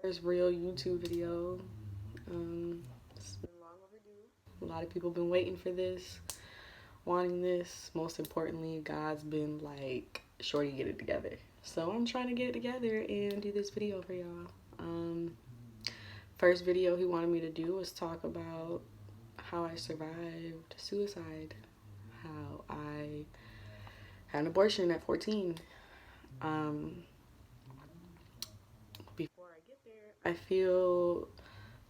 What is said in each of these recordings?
first real YouTube video. It's been long overdue. A lot of people been waiting for this, wanting this. Most importantly, God's been like, "Shorty, get it together." So I'm trying to get it together and do this video for y'all. First video he wanted me to do was talk about how I survived suicide, how I had an abortion at 14. Before I get there, I feel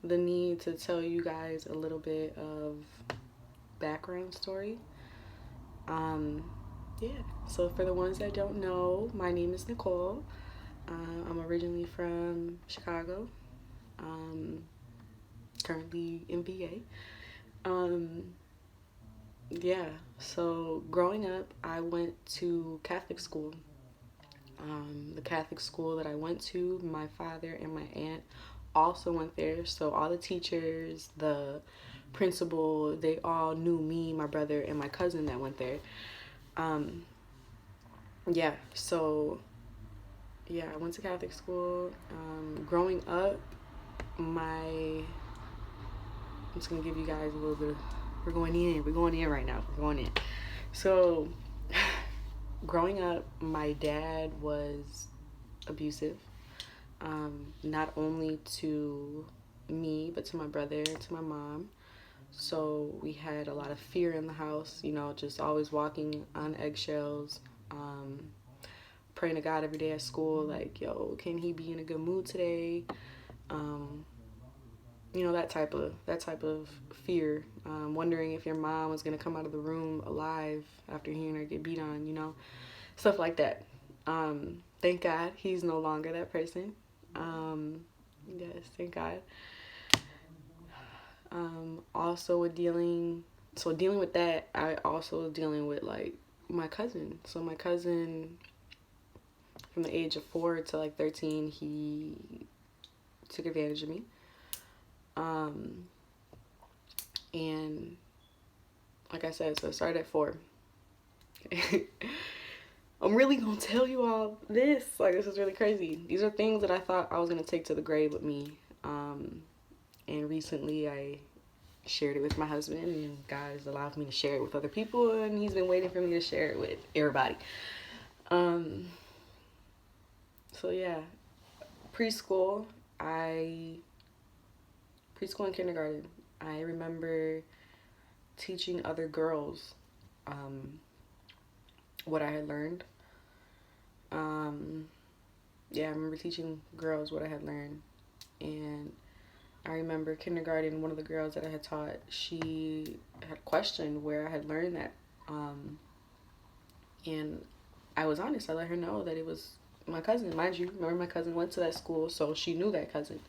the need to tell you guys a little bit of background story. Yeah, so for the ones that don't know, my name is Nicole. I'm originally from Chicago, currently in VA. Yeah, so growing up, I went to Catholic school. The Catholic school that I went to, my father and my aunt also went there. So all the teachers, the principal, they all knew me, my brother, and my cousin that went there. Yeah, so yeah, I went to Catholic school. Growing up, I'm just gonna give you guys a little bit of, we're going in right now, we're going in. So, growing up, my dad was abusive, not only to me, but to my brother, to my mom. So we had a lot of fear in the house, you know, just always walking on eggshells, praying to God every day at school, like, yo, can he be in a good mood today? You know, that type of fear, wondering if your mom was gonna come out of the room alive after hearing her get beat on, you know, stuff like that. Thank God he's no longer that person. Yes, thank God. Also with dealing with that, I also dealing with like my cousin. So my cousin, from the age of 4 to like 13, he took advantage of me. And like I said, so it started at 4. I'm really gonna tell you all this. Like, this is really crazy. These are things that I thought I was gonna take to the grave with me. And recently I shared it with my husband, and God has allowed me to share it with other people, and he's been waiting for me to share it with everybody. So yeah, preschool, I preschool and kindergarten, I remember teaching other girls what I had learned. Yeah, I remember teaching girls what I had learned. And I remember kindergarten, one of the girls that I had taught, she had questioned where I had learned that. And I was honest. I let her know that it was my cousin. Mind you, remember my cousin went to that school, so she knew that cousin.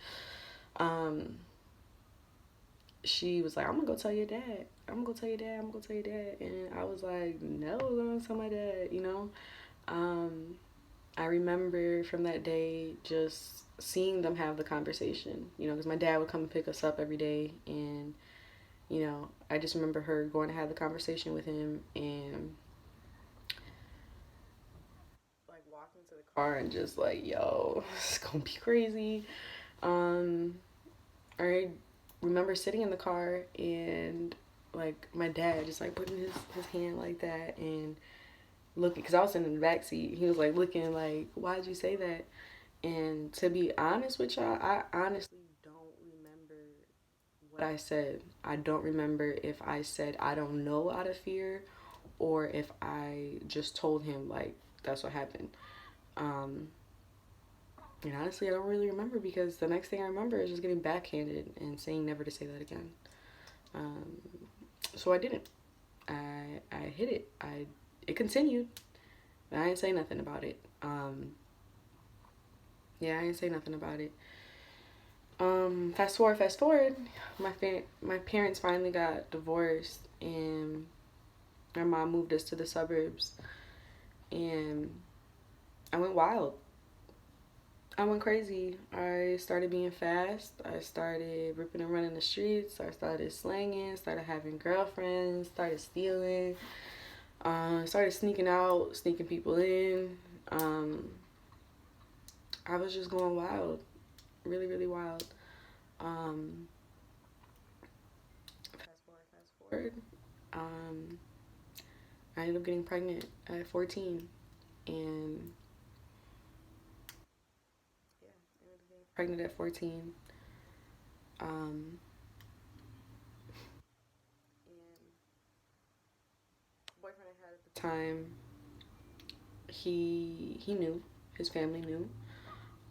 She was like, I'm gonna go tell your dad. I'm gonna go tell your dad. I'm gonna go tell your dad. And I was like, no, I'm gonna tell my dad, you know? I remember from that day just seeing them have the conversation, you know, because my dad would come and pick us up every day. And, you know, I just remember her going to have the conversation with him and like walking to the car and just like, yo, it's gonna be crazy. I remember sitting in the car and like my dad just like putting his hand like that and looking, because I was sitting in the back seat. He was like looking like, why'd you say that? And to be honest with y'all, I honestly don't remember what I said. I don't remember if I said I don't know out of fear or if I just told him like that's what happened. Um, and honestly, I don't really remember because the next thing I remember is just getting backhanded and saying never to say that again. Um, so I didn't. I hit it. It continued. But I didn't say nothing about it. Yeah, I didn't say nothing about it. Fast forward, my parents finally got divorced, and my mom moved us to the suburbs, and I went wild. I went crazy. I started being fast. I started ripping and running the streets. I started slanging. Started having girlfriends. Started stealing. Started sneaking out, sneaking people in. I was just going wild, really, really wild. Um, fast forward. Um, I ended up getting pregnant at 14, and yeah, I ended up getting pregnant at 14. Um, and the boyfriend I had at the time, he knew, his family knew.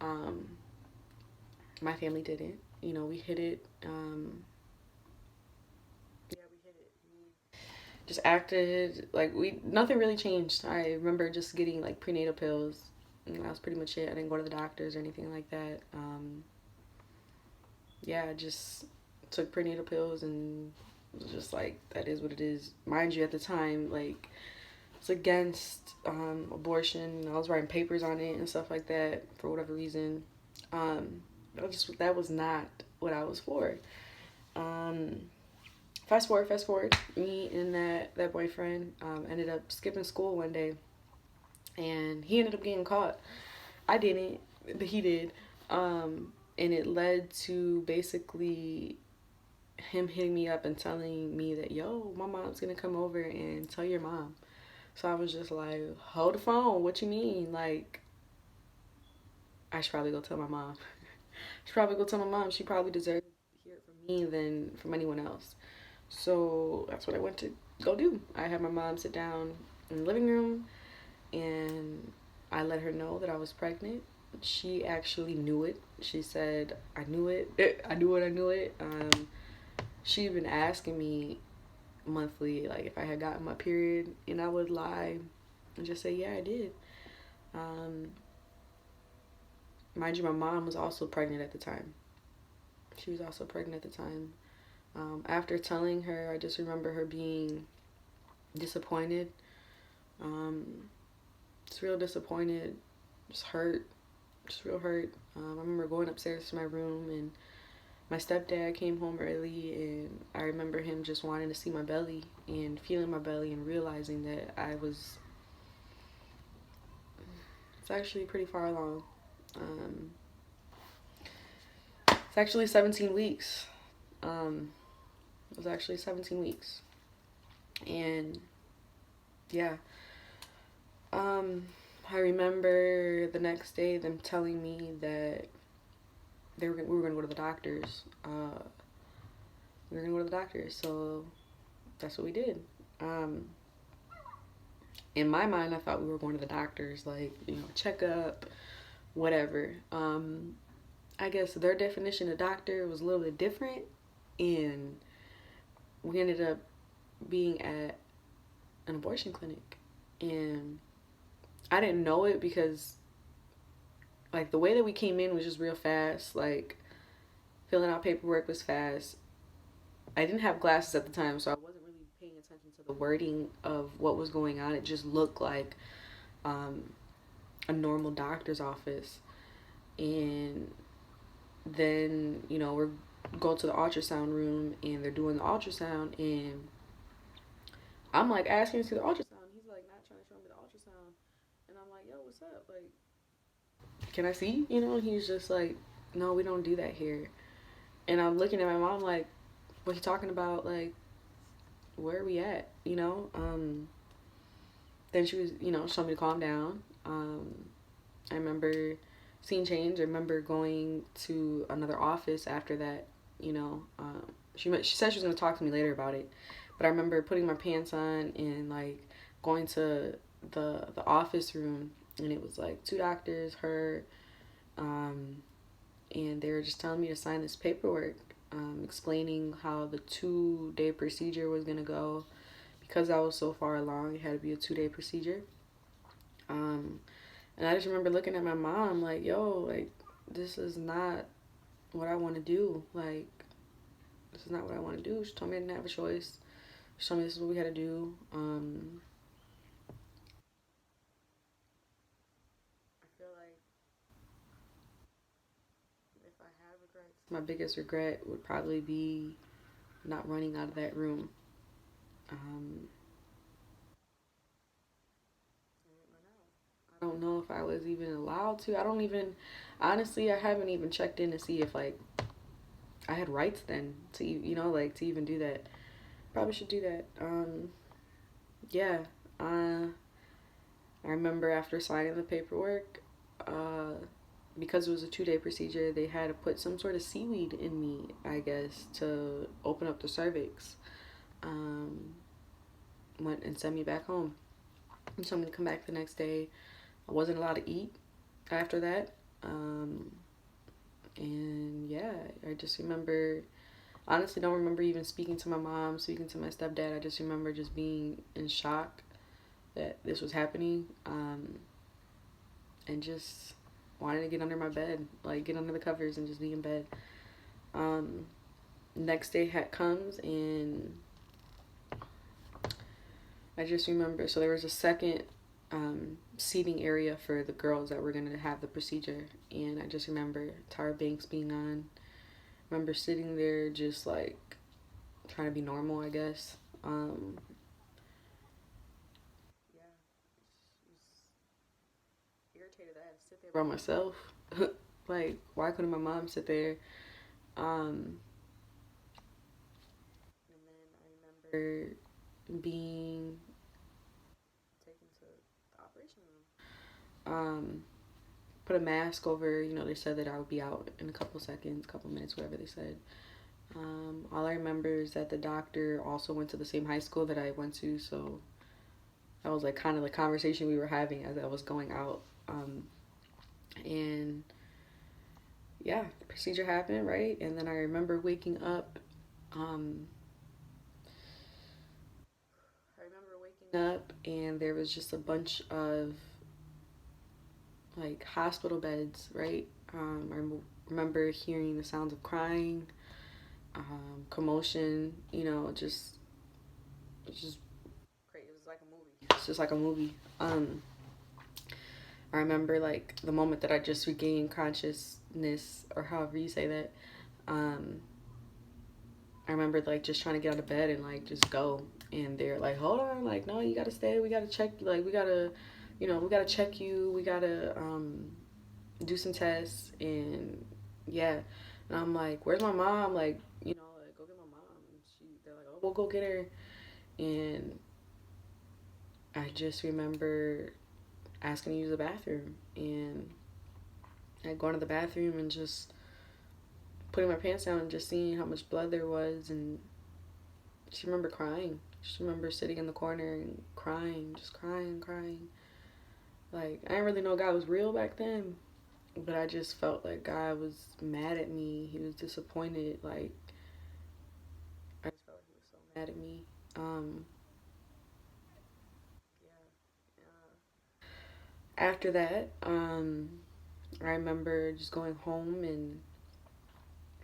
Um, my family didn't. You know, we hid it. Yeah, we hid it. We just acted like we nothing really changed. I remember just getting like prenatal pills, and that was pretty much it. I didn't go to the doctors or anything like that. Yeah, I just took prenatal pills and was just like that is what it is. Mind you, at the time, like it's against abortion. I was writing papers on it and stuff like that for whatever reason. That was not what I was for. Um, fast forward. Me and that boyfriend ended up skipping school one day, and he ended up getting caught. I didn't, but he did. And it led to basically him hitting me up and telling me that, yo, my mom's gonna come over and tell your mom. So I was just like, hold the phone. What you mean? Like, I should probably go tell my mom. I should probably go tell my mom. She probably deserves to hear it from me than from anyone else. So that's what I went to go do. I had my mom sit down in the living room and I let her know that I was pregnant. She actually knew it. She said, I knew it. I knew it. I knew it. She'd been asking me monthly, like if I had gotten my period, and I would lie and just say, yeah, I did. Um, mind you, my mom was also pregnant at the time. She was also pregnant at the time. After telling her, I just remember her being disappointed. Just real disappointed, just hurt, just real hurt. I remember going upstairs to my room and my stepdad came home early and I remember him just wanting to see my belly and feeling my belly and realizing that it's actually pretty far along. Um, it's actually 17 weeks. Um, it was actually 17 weeks. And yeah, um, I remember the next day them telling me that we were gonna go to the doctors. We were gonna go to the doctors, so that's what we did. Um, in my mind, I thought we were going to the doctors, like checkup, whatever. I guess their definition of doctor was a little bit different, and we ended up being at an abortion clinic, and I didn't know it because like the way that we came in was just real fast. Like filling out paperwork was fast. I didn't have glasses at the time, so I wasn't really paying attention to the wording of what was going on. It just looked like um, a normal doctor's office. And then, we're going to the ultrasound room and they're doing the ultrasound. And I'm like asking to see the ultrasound. He's like not trying to show me the ultrasound. And I'm like, yo, what's up? Like, can I see? He's just like, no, we don't do that here. And I'm looking at my mom like, what you talking about? Like, where are we at? Then she was, showing me to calm down. I remember seeing change. I remember going to another office after that. She said she was gonna talk to me later about it, but I remember putting my pants on and like going to the office room, and it was like two doctors, her, um, and they were just telling me to sign this paperwork, explaining how the 2-day procedure was gonna go. Because I was so far along, it had to be a 2-day procedure. Um, and I just remember looking at my mom like, yo, like, this is not what I want to do. Like, this is not what I want to do. She told me I didn't have a choice. She told me this is what we had to do. I feel like if I have regrets, my biggest regret would probably be not running out of that room. Um, I don't know if I was even allowed to. I don't even, honestly, I haven't even checked in to see if like I had rights then to, like to even do that. Probably should do that. Yeah. Uh, I remember after signing the paperwork, because it was a 2-day procedure, they had to put some sort of seaweed in me, I guess, to open up the cervix. Um, Went and sent me back home. And told me to come back the next day. I wasn't allowed to eat after that. Um, and yeah, I just remember, honestly, don't remember even speaking to my mom, speaking to my stepdad. I just remember just being in shock that this was happening, and just wanting to get under my bed, like get under the covers and just be in bed. Um, Next day comes, and I just remember, so there was a second seating area for the girls that were going to have the procedure, and I just remember Tyra Banks being on. I remember sitting there just like trying to be normal, I guess. Yeah, I was irritated that I had to sit there by myself. Like, why couldn't my mom sit there? Um, and then I remember being taken to the operation room. Put a mask over, they said that I would be out in a couple seconds, couple minutes, whatever they said. All I remember is that the doctor also went to the same high school that I went to, so that was like kind of the conversation we were having as I was going out. And yeah, the procedure happened, right? And then I remember waking up. Um, I remember waking up, and there was just a bunch of like hospital beds, right? Remember hearing the sounds of crying, commotion, just great. It was like a movie. It's just like a movie. I remember like the moment that I just regained consciousness, or however you say that. Um, I remember like just trying to get out of bed and like just go, and they're like, "Hold on, like no, you gotta stay. We gotta check. Like we gotta check you. We gotta do some tests." And yeah, and I'm like, "Where's my mom?" Like like go get my mom. And they're like, "Oh, we'll go get her." And I just remember asking to use the bathroom, and I go into the bathroom and just putting my pants down and just seeing how much blood there was, and just remember crying. Just remember sitting in the corner and crying, just crying, crying. Like I didn't really know God was real back then, but I just felt like God was mad at me. He was disappointed. Like I just felt like he was so mad at me. Yeah. After that, I remember just going home and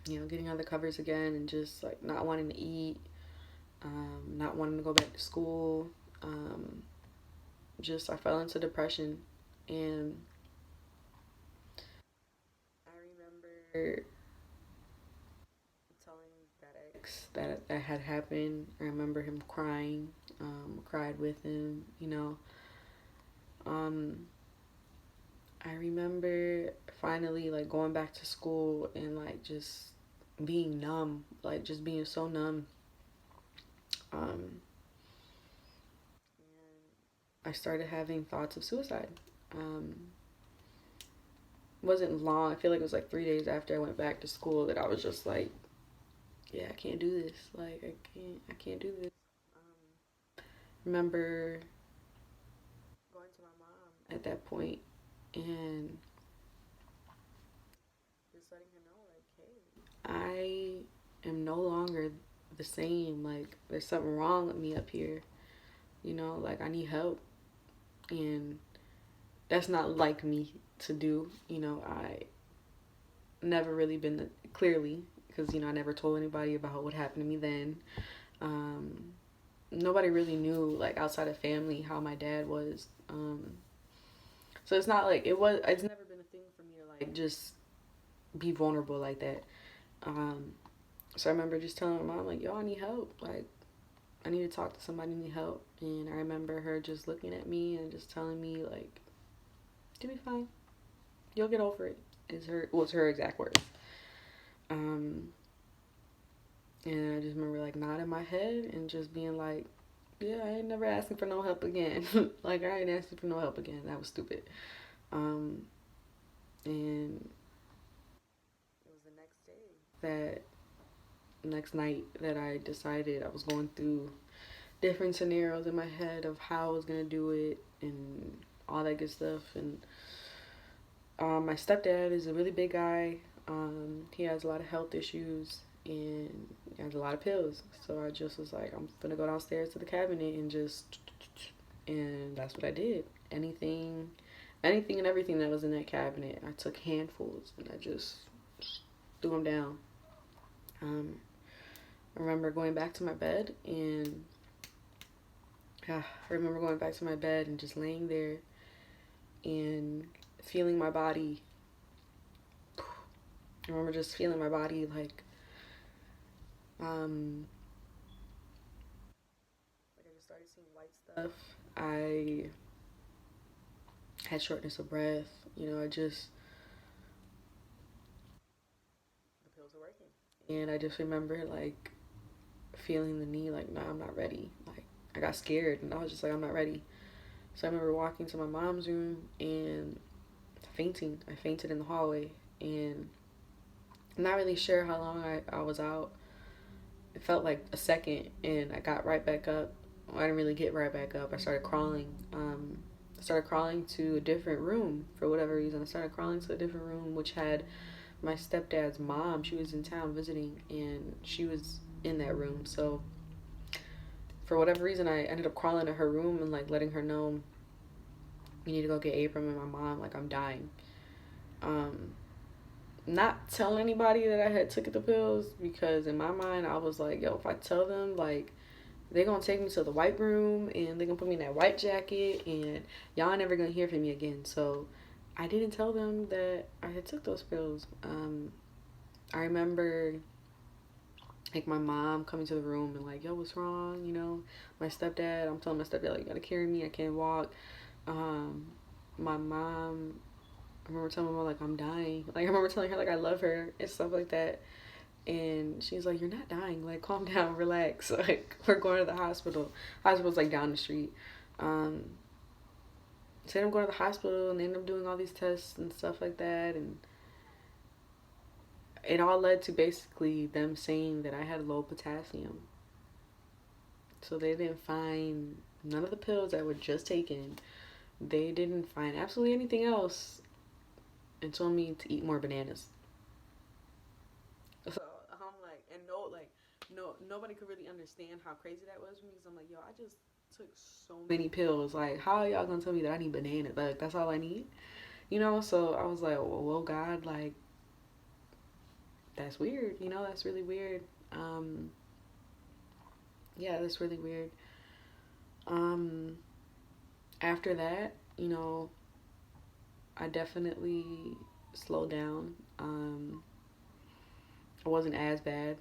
getting on the covers again and just like not wanting to eat, not wanting to go back to school. Um, just I fell into depression, and I remember telling that ex that had happened. I remember him crying. Cried with him. Um, I remember finally like going back to school and like just being numb, like just being so numb. Um, and I started having thoughts of suicide. Um, wasn't long. I feel like it was like 3 days after I went back to school that I was just like, yeah, I can't do this. Like I can't do this. Remember going to my mom at that point and just letting her know, like, hey, I am no longer the same. Like, there's something wrong with me up here. Like, I need help. And that's not like me to do. I never really been clearly, because, I never told anybody about what happened to me then. Um, Nobody really knew, like, outside of family how my dad was. So it's not like it's never been a thing for me to, like, just be vulnerable like that. Um, so I remember just telling my mom, like, yo, I need help. Like, I need to talk to somebody, I need help. And I remember her just looking at me and just telling me, like, You'll be fine. You'll get over it. Is her was her exact words. Um, and I just remember like nodding my head and just being like, yeah, I ain't never asking for no help again. Like I ain't asking for no help again. That was stupid. Um, and it was the next day next night that I decided I was going through different scenarios in my head of how I was gonna do it and all that good stuff. And my stepdad is a really big guy. He has a lot of health issues and he has a lot of pills. So I just was like, I'm gonna go downstairs to the cabinet and and that's what I did. Anything and everything that was in that cabinet, I took handfuls and I just threw them down. I remember going back to my bed and just laying there and feeling my body. I remember just feeling my body like I just started seeing white stuff. I had shortness of breath. The pills were working. And I just remember like feeling the need, like, nah, I'm not ready. Like, I got scared and I was just like, I'm not ready. So I remember walking to my mom's room and fainting. I fainted in the hallway and I'm not really sure how long I was out. It felt like a second and I got right back up. Well, I didn't really get right back up. I started crawling. I started crawling to a different room for whatever reason. I started crawling to a different room which had my stepdad's mom. She was in town visiting and she was in that room. So for whatever reason, I ended up crawling to her room and like letting her know, you need to go get Abram and my mom. Like I'm dying. Not telling anybody that I had took the pills because in my mind I was like, yo, if I tell them, like they gonna take me to the white room and they gonna put me in that white jacket and y'all never gonna hear from me again. So I didn't tell them that I had took those pills. I remember like my mom coming to the room and like, yo, what's wrong? My stepdad, I'm telling my stepdad, like, you gotta carry me, I can't walk. My mom, I remember telling my mom, like, I'm dying. Like, I remember telling her, like, I love her and stuff like that. And she's like, you're not dying. Like, calm down, relax. Like, we're going to the hospital. Hospital's, like, down the street. So I'm going to the hospital and they end up doing all these tests and stuff like that. And it all led to basically them saying that I had low potassium. So they didn't find none of the pills that were just taken. They didn't find absolutely anything else and told me to eat more bananas. So I'm like, and nobody could really understand how crazy that was for me because I'm like, yo, I just took so many pills. Like, how are y'all gonna tell me that I need bananas? Like, that's all I need? So I was like, well, God, like, that's weird. That's really weird. Yeah, that's really weird. After that, I definitely slowed down. It wasn't as bad.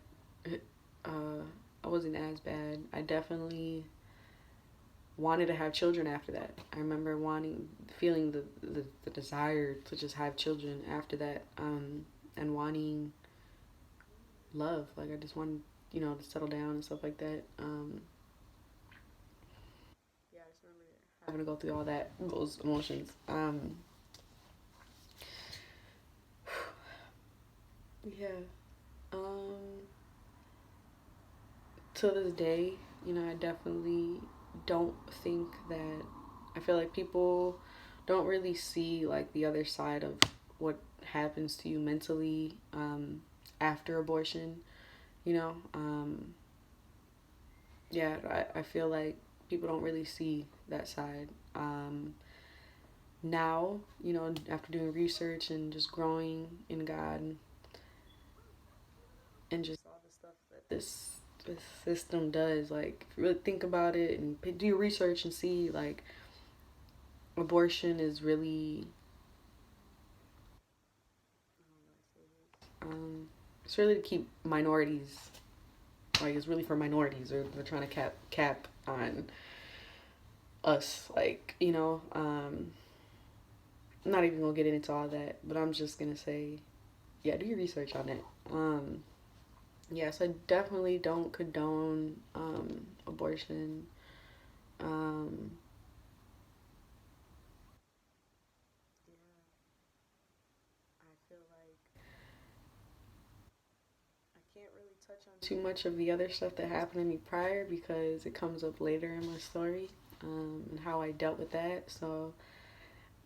Uh, I wasn't as bad. I definitely wanted to have children after that. I remember feeling the desire to just have children after that, and wanting love. Like I just wanted, to settle down and stuff like that. Yeah, I just remember having to go through all those emotions. Yeah. Um, to this day, I definitely don't think that. I feel like people don't really see like the other side of what happens to you mentally after abortion. You know, yeah, I feel like people don't really see that side. Now, after doing research and just growing in God and just all the stuff that this system does, like if you really think about it and do your research and see like abortion is really it's really to keep minorities, like it's really for minorities, or they're trying to cap on us, like I'm not even gonna get into all that, but I'm just gonna say, yeah, do your research on it. Yes, I definitely don't condone abortion. Um, yeah, I feel like I can't really touch on too much of the other stuff that happened to me prior because it comes up later in my story, and how I dealt with that. So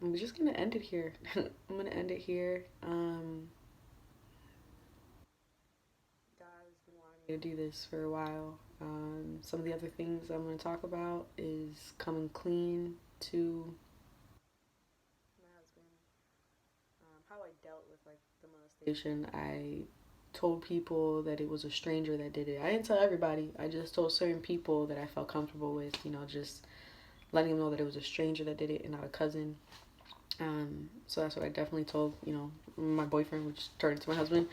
I'm just gonna end it here. I'm gonna end it here. God's been wanting me to do this for a while. Some of the other things I'm gonna talk about is coming clean to my husband, how I dealt with like the molestation. I told people that it was a stranger that did it. I didn't tell everybody. I just told certain people that I felt comfortable with, just letting them know that it was a stranger that did it and not a cousin. So that's what I definitely told, my boyfriend, which turned into my husband.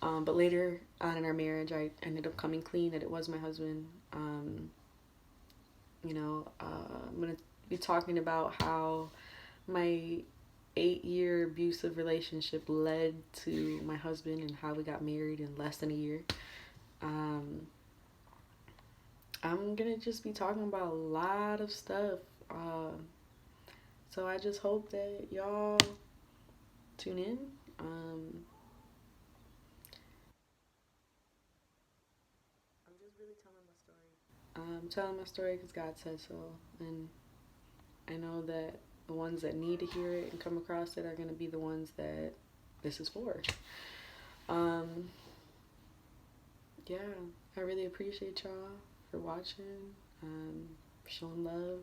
But later on in our marriage, I ended up coming clean that it was my husband. I'm going to be talking about how my 8-year abusive relationship led to my husband and how we got married in less than a year. Um, I'm gonna just be talking about a lot of stuff. So I just hope that y'all tune in. I'm just really telling my story. I'm telling my story because God said so, and I know that the ones that need to hear it and come across it are gonna be the ones that this is for. Um, yeah, I really appreciate y'all for watching, for showing love.